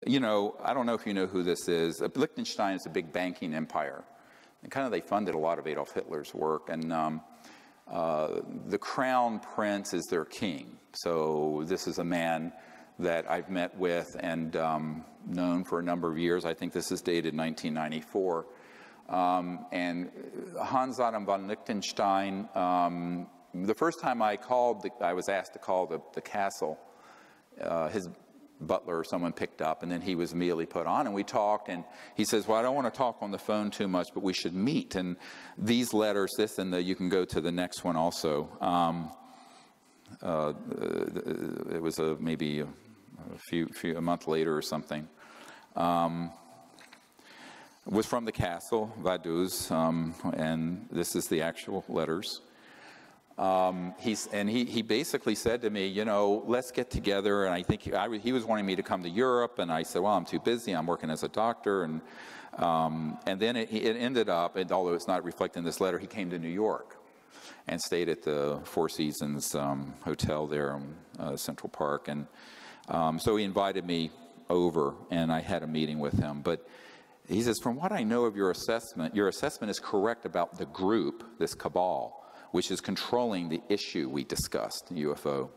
You know, I don't know if you know who this is. Liechtenstein is a big banking empire. And kind of they funded a lot of Adolf Hitler's work. And the crown prince is their king. So this is a man that I've met with and known for a number of years. I think this is dated 1994. And Hans Adam von Liechtenstein, the first time I called, I was asked to call the castle. His butler or someone picked up, and then he was immediately put on, and we talked, and he says, well, I don't want to talk on the phone too much, but we should meet. And these letters, this and you can go to the next one also. It was maybe a month later or something. It was from the castle, Vaduz, and this is the actual letters. He basically said to me, you know, let's get together. And I think he was wanting me to come to Europe, and I said, well, I'm too busy. I'm working as a doctor. And then it ended up, and although it's not reflected in this letter, he came to New York and stayed at the Four Seasons Hotel there in Central Park. And so he invited me over, and I had a meeting with him. But he says, from what I know of your assessment is correct about the group, this cabal, which is controlling the issue we discussed, UFO.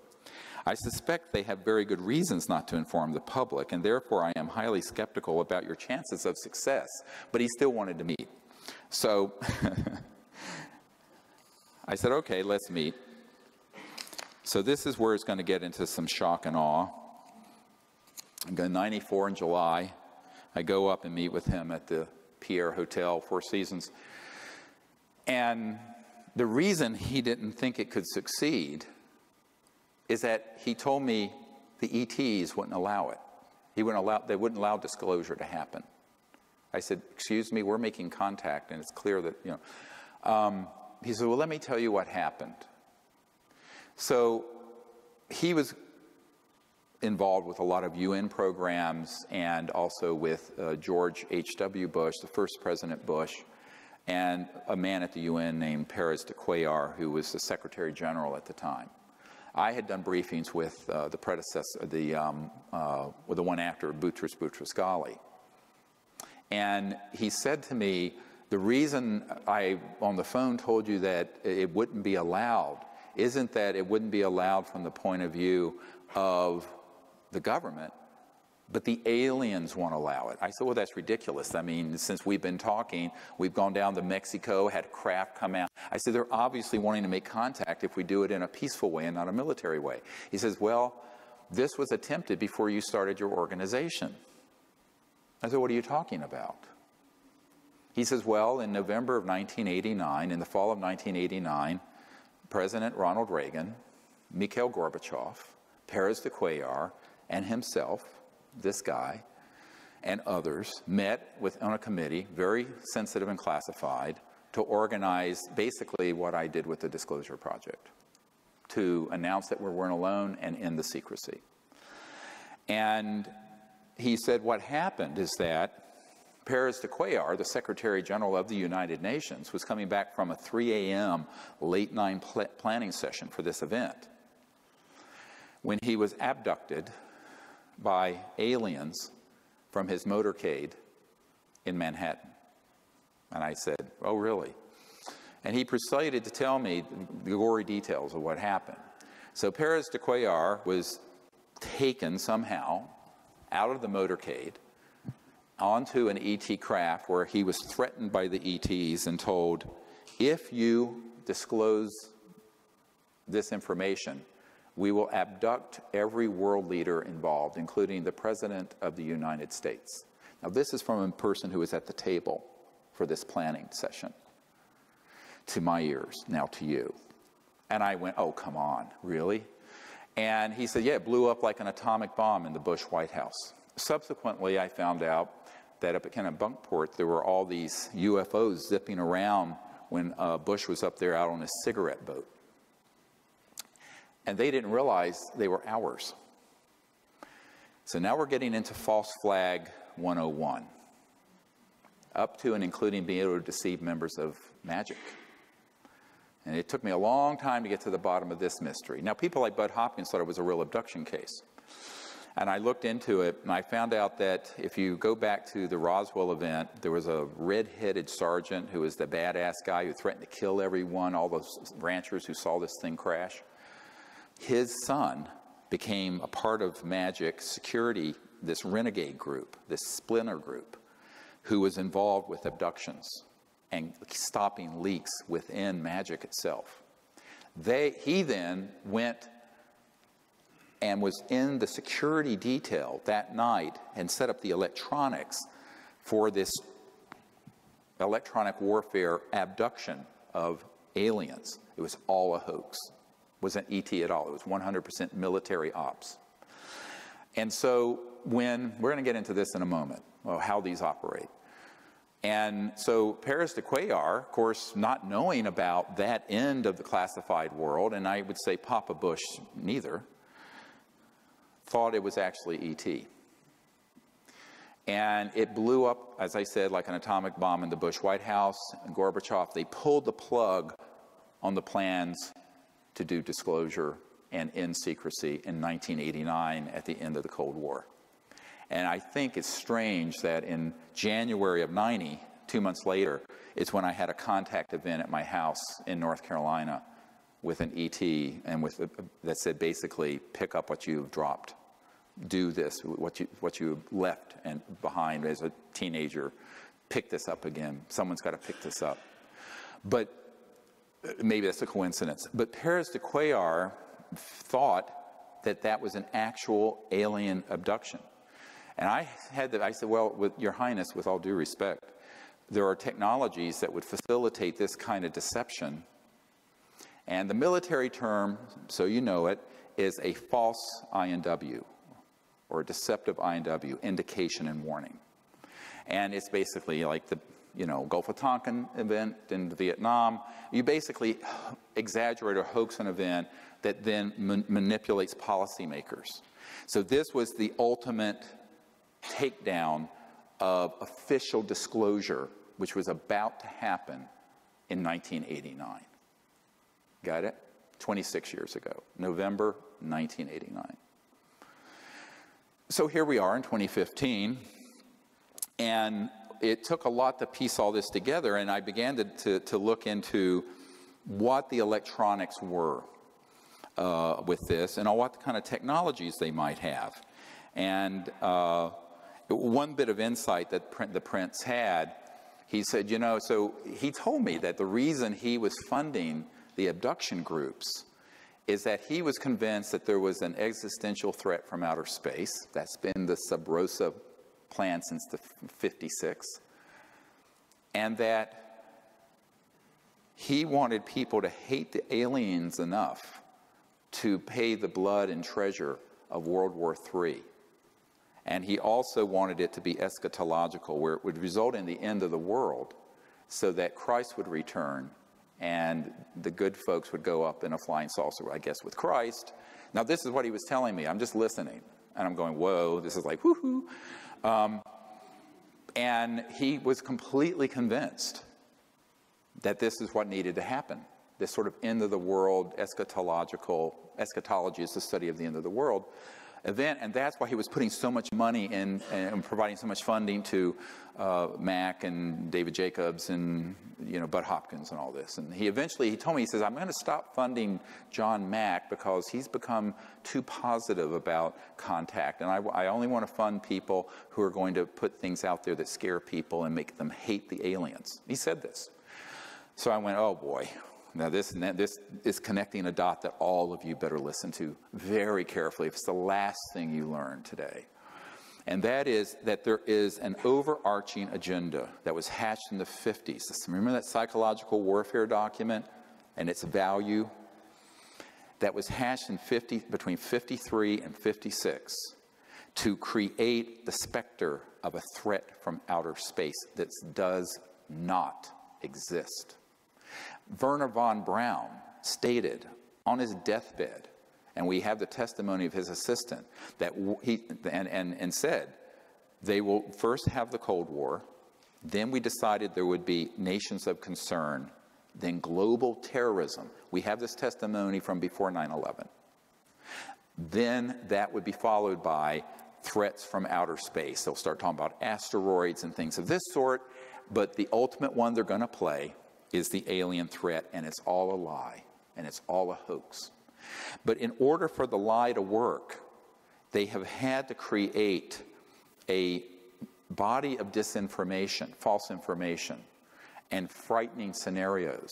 I suspect they have very good reasons not to inform the public, and therefore I am highly skeptical about your chances of success. But he still wanted to meet. So I said, okay, let's meet. So this is where it's going to get into some shock and awe. I'm going 94 in July. I go up and meet with him at the Pierre Hotel, Four Seasons. And the reason he didn't think it could succeed is that he told me the ETs wouldn't allow it. They wouldn't allow disclosure to happen. I said, excuse me, we're making contact, and it's clear that, you know. He said, well, let me tell you what happened. So he was involved with a lot of UN programs and also with George H.W. Bush, the first President Bush, and a man at the UN named Perez de Cuellar, who was the Secretary General at the time. I had done briefings with the predecessor, with the one after Boutros Boutros-Ghali. And he said to me, the reason I, on the phone, told you that it wouldn't be allowed isn't that it wouldn't be allowed from the point of view of the government, but the aliens won't allow it. I said, well, that's ridiculous. I mean, since we've been talking, we've gone down to Mexico, had a craft come out. I said, they're obviously wanting to make contact if we do it in a peaceful way and not a military way. He says, well, this was attempted before you started your organization. I said, what are you talking about? He says, well, in November of 1989, in the fall of 1989, President Ronald Reagan, Mikhail Gorbachev, Perez de Cuellar, and himself, this guy, and others met on a committee, very sensitive and classified, to organize basically what I did with the Disclosure Project, to announce that we weren't alone and end the secrecy. And he said what happened is that Perez de Cuellar, the Secretary General of the United Nations, was coming back from a 3 a.m. late night planning session for this event when he was abducted by aliens from his motorcade in Manhattan. And I said, oh, really? And he proceeded to tell me the gory details of what happened. So Perez de Cuellar was taken somehow out of the motorcade onto an ET craft where he was threatened by the ETs and told, if you disclose this information, we will abduct every world leader involved, including the President of the United States. Now, this is from a person who was at the table for this planning session. To my ears, now to you. And I went, oh, come on, really? And he said, yeah, it blew up like an atomic bomb in the Bush White House. Subsequently, I found out that up at Kennebunkport, there were all these UFOs zipping around when Bush was up there out on his cigarette boat. And they didn't realize they were ours. So now we're getting into false flag 101, up to and including being able to deceive members of Magic. And it took me a long time to get to the bottom of this mystery. Now, people like Bud Hopkins thought it was a real abduction case. And I looked into it, and I found out that if you go back to the Roswell event, there was a red-headed sergeant who was the badass guy who threatened to kill everyone, all those ranchers who saw this thing crash. His son became a part of Magic security, this renegade group, this splinter group, who was involved with abductions and stopping leaks within Magic itself. He then went and was in the security detail that night and set up the electronics for this electronic warfare abduction of aliens. It was all a hoax. It wasn't ET at all. It was 100% military ops. And so we're going to get into this in a moment, how these operate. And so Paris de Cuellar, of course, not knowing about that end of the classified world, and I would say Papa Bush neither, thought it was actually ET. And it blew up, as I said, like an atomic bomb in the Bush White House. And Gorbachev, they pulled the plug on the plans to do disclosure and end secrecy in 1989 at the end of the Cold War. And I think it's strange that in January of 90, 2 months later, it's when I had a contact event at my house in North Carolina with an ET and that said basically, pick up what you've dropped. Do this, what you left and behind as a teenager. Pick this up again. Someone's got to pick this up. But maybe that's a coincidence. But Paris de Cuellar thought that that was an actual alien abduction. And I said, well, with Your Highness, with all due respect, there are technologies that would facilitate this kind of deception. And the military term, so you know it, is a false INW, or a deceptive INW, indication and warning. And it's basically like the Gulf of Tonkin event in Vietnam. You basically exaggerate or hoax an event that then manipulates policymakers. So this was the ultimate takedown of official disclosure, which was about to happen in 1989. Got it? 26 years ago, November 1989. So here we are in 2015, and it took a lot to piece all this together, and I began to look into what the electronics were with this and what kind of technologies they might have. And one bit of insight that the prince had, he said, so he told me that the reason he was funding the abduction groups is that he was convinced that there was an existential threat from outer space. That's been the Sub Rosa plan since the 56. And that he wanted people to hate the aliens enough to pay the blood and treasure of World War III. And he also wanted it to be eschatological, where it would result in the end of the world so that Christ would return and the good folks would go up in a flying saucer, I guess, with Christ. Now, this is what he was telling me. I'm just listening. And I'm going, whoa, this is like, woohoo. And he was completely convinced that this is what needed to happen. This sort of end of the world eschatology is the study of the end of the world event, and that's why he was putting so much money in and providing so much funding to Mack and David Jacobs and Bud Hopkins and all this. And he told me, he says, I'm going to stop funding John Mack because he's become too positive about contact, and I only want to fund people who are going to put things out there that scare people and make them hate the aliens. He said this. So I went, oh boy. Now this is connecting a dot that all of you better listen to very carefully if it's the last thing you learn today. And that is that there is an overarching agenda that was hatched in the 50s. Remember that psychological warfare document and its value? That was hatched in between 53 and 56 to create the specter of a threat from outer space that does not exist. Werner von Braun stated on his deathbed, and we have the testimony of his assistant, that and said, they will first have the Cold War, then we decided there would be nations of concern, then global terrorism. We have this testimony from before 9/11. Then that would be followed by threats from outer space. They'll start talking about asteroids and things of this sort, but the ultimate one they're going to play is the alien threat, and it's all a lie, and it's all a hoax. But in order for the lie to work, they have had to create a body of disinformation, false information, and frightening scenarios,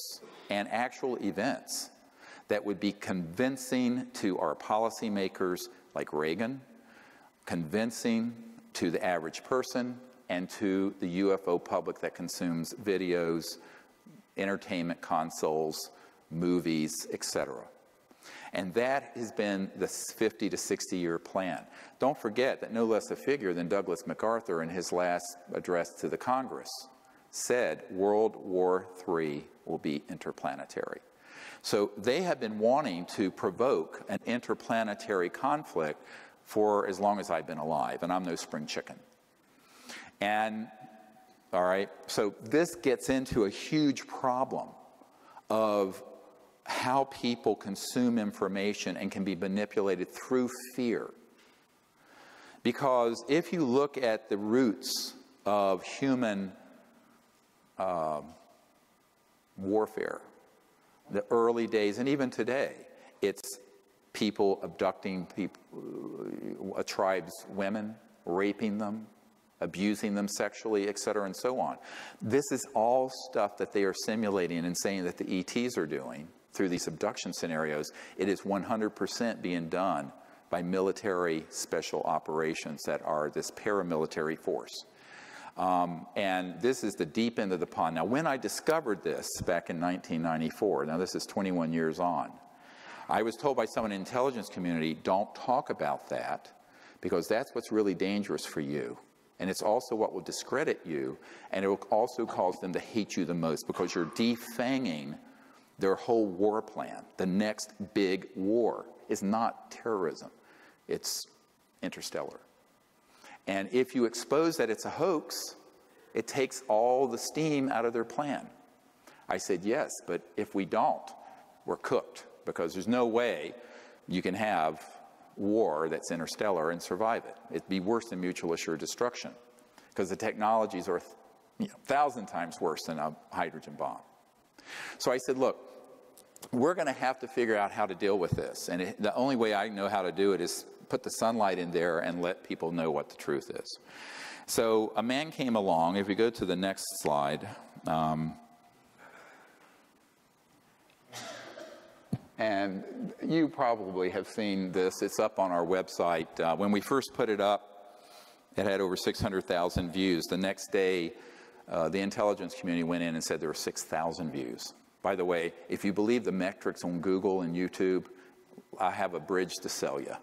and actual events that would be convincing to our policymakers like Reagan, convincing to the average person, and to the UFO public that consumes videos, entertainment consoles, movies, etc. And that has been the 50 to 60 year plan. Don't forget that no less a figure than Douglas MacArthur in his last address to the Congress said World War III will be interplanetary. So they have been wanting to provoke an interplanetary conflict for as long as I've been alive, and I'm no spring chicken. And, all right, so this gets into a huge problem of how people consume information and can be manipulated through fear. Because if you look at the roots of human warfare, the early days, and even today, it's people abducting a tribe's women, raping them, abusing them sexually, etc., and so on. This is all stuff that they are simulating and saying that the ETs are doing through these abduction scenarios. It is 100% being done by military special operations that are this paramilitary force. And this is the deep end of the pond. Now, when I discovered this back in 1994, now this is 21 years on, I was told by someone in the intelligence community, don't talk about that, because that's what's really dangerous for you. And it's also what will discredit you, and it will also cause them to hate you the most, because you're defanging their whole war plan. The next big war is not terrorism, it's interstellar. And if you expose that it's a hoax, it takes all the steam out of their plan. I said, yes, but if we don't, we're cooked, because there's no way you can have war that's interstellar and survive it. It'd be worse than mutual assured destruction, because the technologies are 1,000 times worse than a hydrogen bomb. So I said, look, we're going to have to figure out how to deal with this. And the only way I know how to do it is put the sunlight in there and let people know what the truth is. So a man came along. If we go to the next slide. And you probably have seen this. It's up on our website. When we first put it up, it had over 600,000 views. The next day, the intelligence community went in and said there were 6,000 views. By the way, if you believe the metrics on Google and YouTube, I have a bridge to sell you.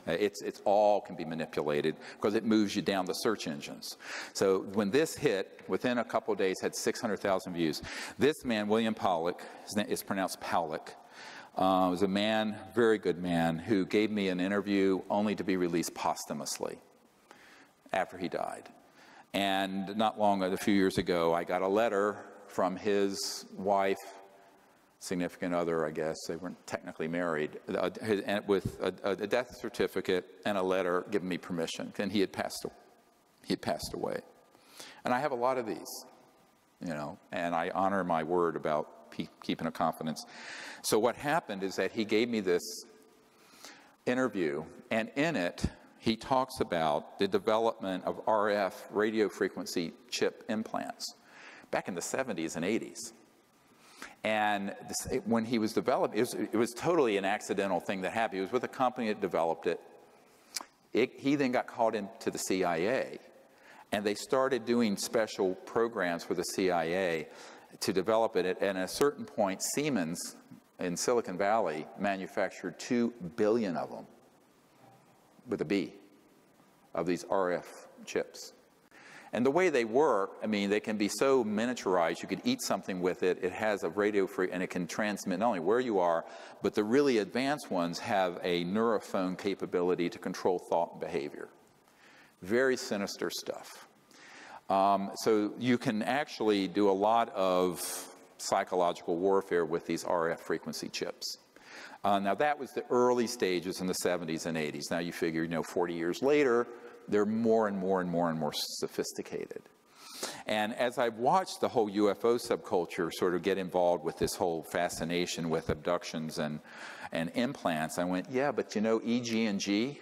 It's all can be manipulated because it moves you down the search engines. So when this hit, within a couple of days, had 600,000 views. This man, William Pollock, his name is pronounced Powlick, was a man, very good man, who gave me an interview only to be released posthumously after he died. And not long, a few years ago, I got a letter from his wife, significant other, I guess, they weren't technically married, with a death certificate and a letter giving me permission, and he had passed away. And I have a lot of these, and I honor my word about keeping a confidence. So what happened is that he gave me this interview, and in it, he talks about the development of RF radio frequency chip implants back in the 70s and 80s. And when he was developing, it was totally an accidental thing that happened. He was with a company that developed it. He then got called into the CIA, and they started doing special programs for the CIA to develop it. And at a certain point, Siemens in Silicon Valley manufactured 2 billion of them, with a B, of these RF chips. And the way they work, I mean, they can be so miniaturized, you could eat something with it, it has a radio and it can transmit not only where you are, but the really advanced ones have a neurophone capability to control thought and behavior. Very sinister stuff. So you can actually do a lot of psychological warfare with these RF frequency chips. Now that was the early stages in the 70s and 80s. Now you figure, 40 years later, they're more and more and more and more sophisticated. And as I've watched the whole UFO subculture sort of get involved with this whole fascination with abductions and implants, I went, yeah, but EG&G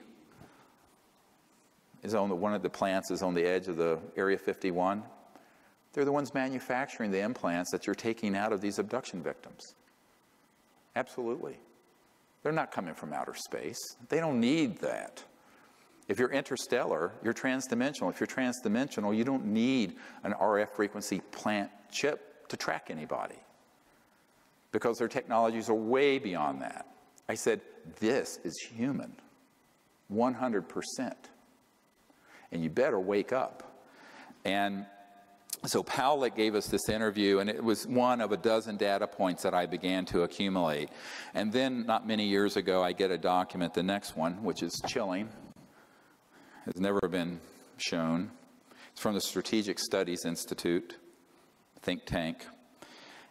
is on one of the plants is on the edge of the Area 51. They're the ones manufacturing the implants that you're taking out of these abduction victims. Absolutely. They're not coming from outer space. They don't need that. If you're interstellar, you're transdimensional. If you're transdimensional, you don't need an RF frequency plant chip to track anybody, because their technologies are way beyond that. I said, this is human, 100%. And you better wake up. And so Powlett gave us this interview, and it was one of a dozen data points that I began to accumulate. And then, not many years ago, I get a document, the next one, which is chilling. Has never been shown. It's from the Strategic Studies Institute, think tank,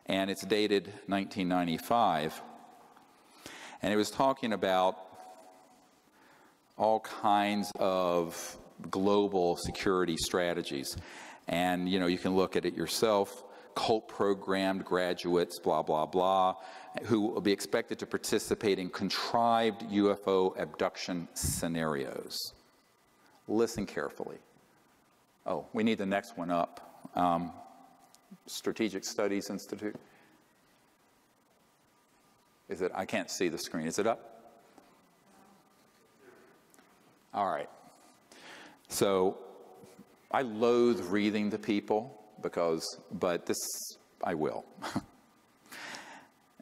and it's dated 1995. And it was talking about all kinds of global security strategies. And, you can look at it yourself. Cult-programmed graduates, blah, blah, blah, who will be expected to participate in contrived UFO abduction scenarios. Listen carefully. Oh, we need the next one up. Strategic Studies Institute. Is it? I can't see the screen. Is it up? All right. So I loathe reading to people but this I will.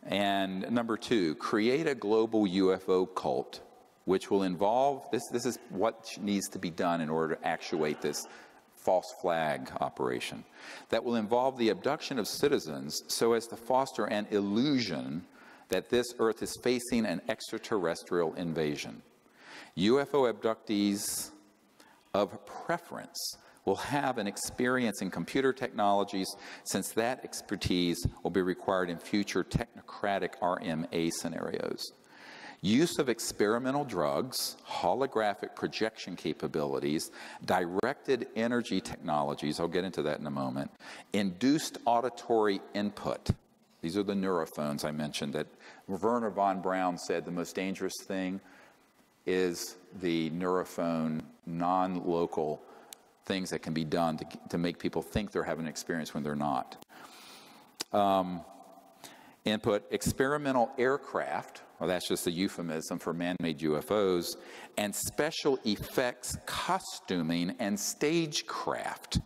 And number 2, create a global UFO cult, which will involve, this is what needs to be done in order to actuate this false flag operation, that will involve the abduction of citizens so as to foster an illusion that this Earth is facing an extraterrestrial invasion. UFO abductees of preference will have an experience in computer technologies, since that expertise will be required in future technocratic RMA scenarios. Use of experimental drugs, holographic projection capabilities, directed energy technologies, I'll get into that in a moment, induced auditory input. These are the neurophones I mentioned that Werner von Braun said the most dangerous thing is the neurophone non-local things that can be done to make people think they're having an experience when they're not. Input experimental aircraft, well, that's just a euphemism for man-made UFOs, and special effects costuming and stagecraft,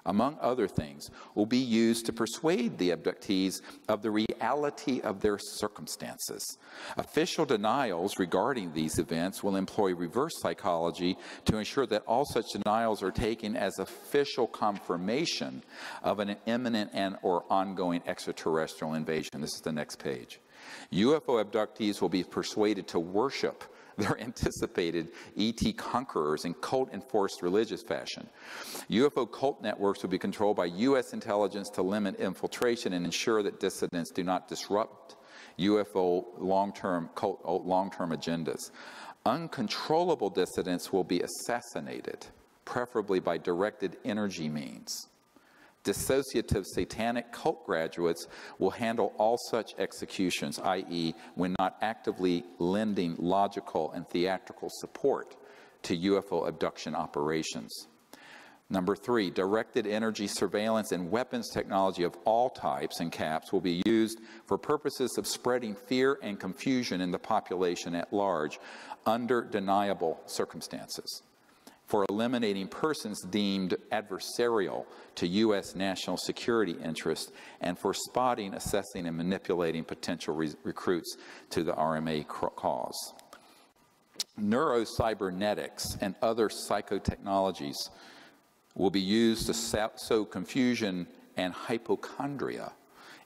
among other things, will be used to persuade the abductees of the reality of their circumstances. Official denials regarding these events will employ reverse psychology to ensure that all such denials are taken as official confirmation of an imminent and/or ongoing extraterrestrial invasion. This is the next page. UFO abductees will be persuaded to worship their anticipated ET conquerors in cult-enforced religious fashion. UFO cult networks will be controlled by U.S. intelligence to limit infiltration and ensure that dissidents do not disrupt UFO long-term agendas. Uncontrollable dissidents will be assassinated, preferably by directed energy means. Dissociative satanic cult graduates will handle all such executions, i.e., when not actively lending logical and theatrical support to UFO abduction operations. Number 3, directed energy surveillance and weapons technology of all types and caps will be used for purposes of spreading fear and confusion in the population at large under deniable circumstances, for eliminating persons deemed adversarial to U.S. national security interests, and for spotting, assessing, and manipulating potential recruits to the RMA cause. Neurocybernetics and other psychotechnologies will be used to sow confusion and hypochondria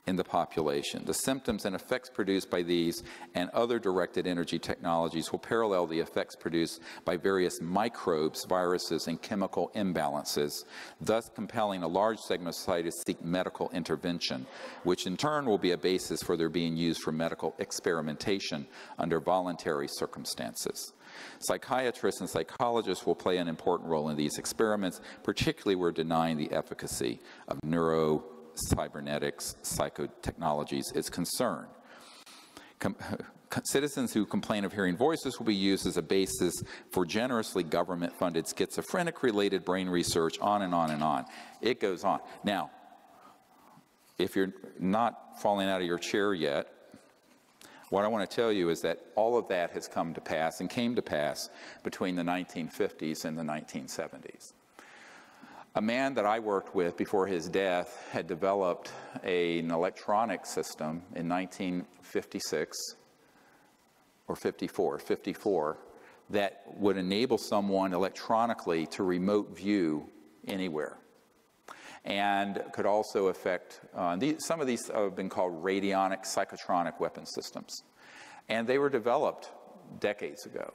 in the population. The symptoms and effects produced by these and other directed energy technologies will parallel the effects produced by various microbes, viruses, and chemical imbalances, thus compelling a large segment of society to seek medical intervention, which in turn will be a basis for their being used for medical experimentation under voluntary circumstances. Psychiatrists and psychologists will play an important role in these experiments, particularly where denying the efficacy of cybernetics, psychotechnologies is concerned. Citizens who complain of hearing voices will be used as a basis for generously government-funded schizophrenic-related brain research, on and on and on. It goes on. Now, if you're not falling out of your chair yet, what I want to tell you is that all of that has come to pass and came to pass between the 1950s and the 1970s. A man that I worked with before his death had developed an electronic system in 1956 or 54, that would enable someone electronically to remote view anywhere, and could also affect, some of these have been called radionic psychotronic weapon systems, and they were developed decades ago.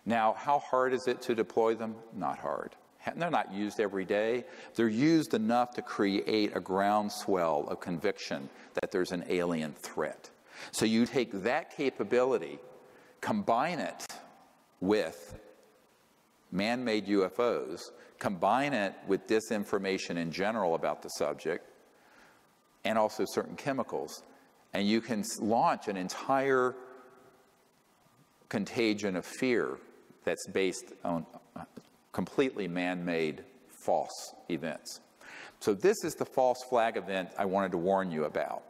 Now, how hard is it to deploy them? Not hard. They're not used every day. They're used enough to create a groundswell of conviction that there's an alien threat. So you take that capability, combine it with man-made UFOs, combine it with disinformation in general about the subject, and also certain chemicals, and you can launch an entire contagion of fear that's based on completely man-made false events. So this is the false flag event I wanted to warn you about.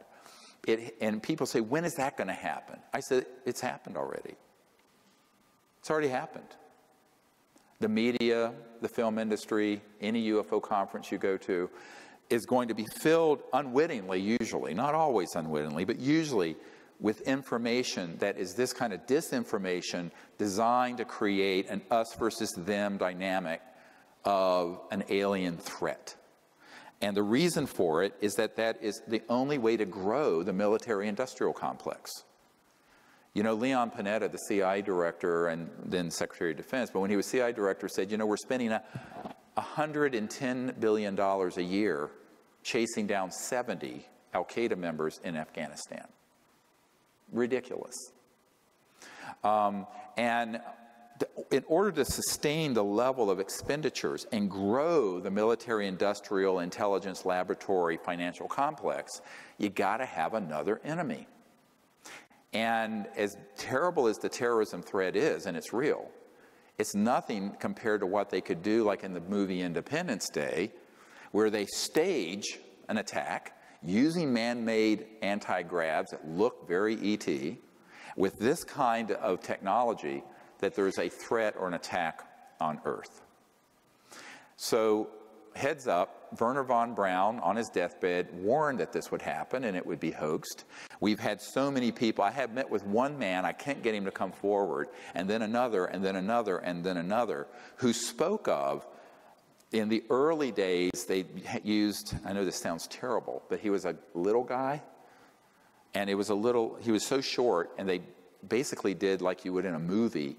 And people say, when is that going to happen? I said, it's happened already. It's already happened. The media, the film industry, any UFO conference you go to is going to be filled unwittingly, usually, not always unwittingly, but usually with information that is this kind of disinformation designed to create an us versus them dynamic of an alien threat. And the reason for it is that that is the only way to grow the military-industrial complex. You know, Leon Panetta, the CIA director and then Secretary of Defense, but when he was CIA director, said, you know, we're spending $110 billion a year chasing down 70 al-Qaeda members in Afghanistan. Ridiculous. And in order to sustain the level of expenditures and grow the military-industrial intelligence laboratory financial complex, you got to have another enemy. And as terrible as the terrorism threat is, and it's real, it's nothing compared to what they could do, like in the movie Independence Day, where they stage an attack using man-made anti-gravs that look very ET, with this kind of technology, that there's a threat or an attack on Earth. So, heads up, Wernher von Braun, on his deathbed, warned that this would happen and it would be hoaxed. We've had so many people. I have met with one man, I can't get him to come forward, and then another, and then another, and then another, who spoke of, in the early days, they used, I know this sounds terrible, but he was a little guy, and it was a little, he was so short, and they basically did like you would in a movie,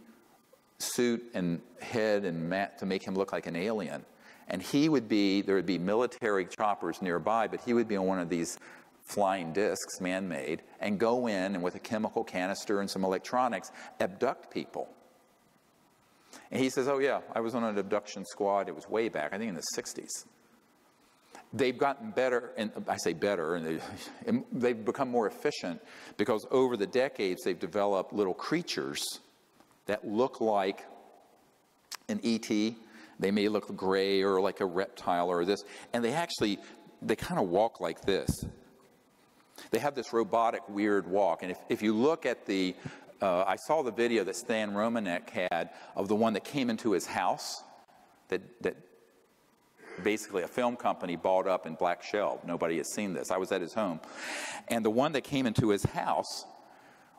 suit and head and mat to make him look like an alien. And he would be, there would be military choppers nearby, but he would be on one of these flying discs, man-made, and go in and with a chemical canister and some electronics, abduct people. And he says, oh yeah, I was on an abduction squad, it was way back, I think in the 60s. They've gotten better, and I say better, and they've become more efficient because over the decades they've developed little creatures that look like an ET. They may look gray or like a reptile or this, and they kind of walk like this. They have this robotic, weird walk, and if you look at the, I saw the video that Stan Romanek had of the one that came into his house, that basically a film company bought up in Black Shelf. Nobody has seen this. I was at his home. And the one that came into his house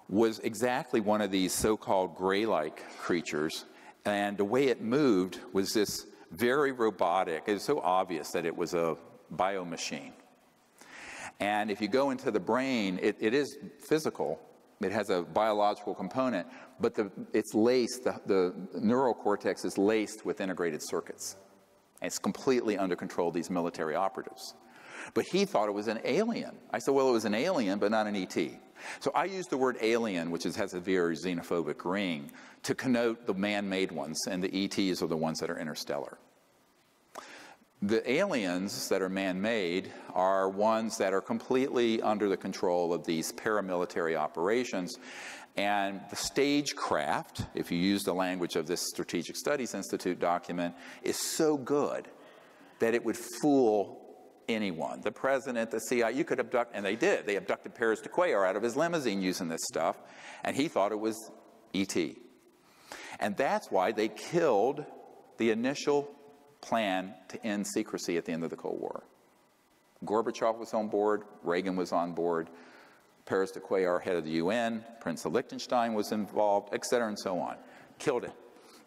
was exactly one of these so-called gray-like creatures. And the way it moved was this very robotic. It was so obvious that it was a biomachine. And if you go into the brain, it is physical. It has a biological component, but it's laced, the neural cortex is laced with integrated circuits. And it's completely under control of these military operatives. But he thought it was an alien. I said, well, it was an alien, but not an ET. So I use the word alien, which has a very xenophobic ring, to connote the man-made ones, and the ETs are the ones that are interstellar. The aliens that are man-made are ones that are completely under the control of these paramilitary operations. And the stagecraft, if you use the language of this Strategic Studies Institute document, is so good that it would fool anyone. The president, the CIA, you could abduct, and they did. They abducted Paris de Cuellar out of his limousine using this stuff, and he thought it was ET. And that's why they killed the initial plan to end secrecy at the end of the Cold War. Gorbachev was on board, Reagan was on board, Paris de Cuellar, head of the UN, Prince of Liechtenstein was involved, et cetera, and so on. Killed it.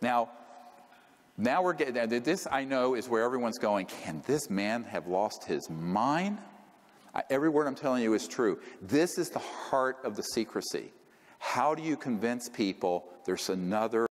Now we're getting, this I know is where everyone's going, can this man have lost his mind? Every word I'm telling you is true. This is the heart of the secrecy. How do you convince people there's another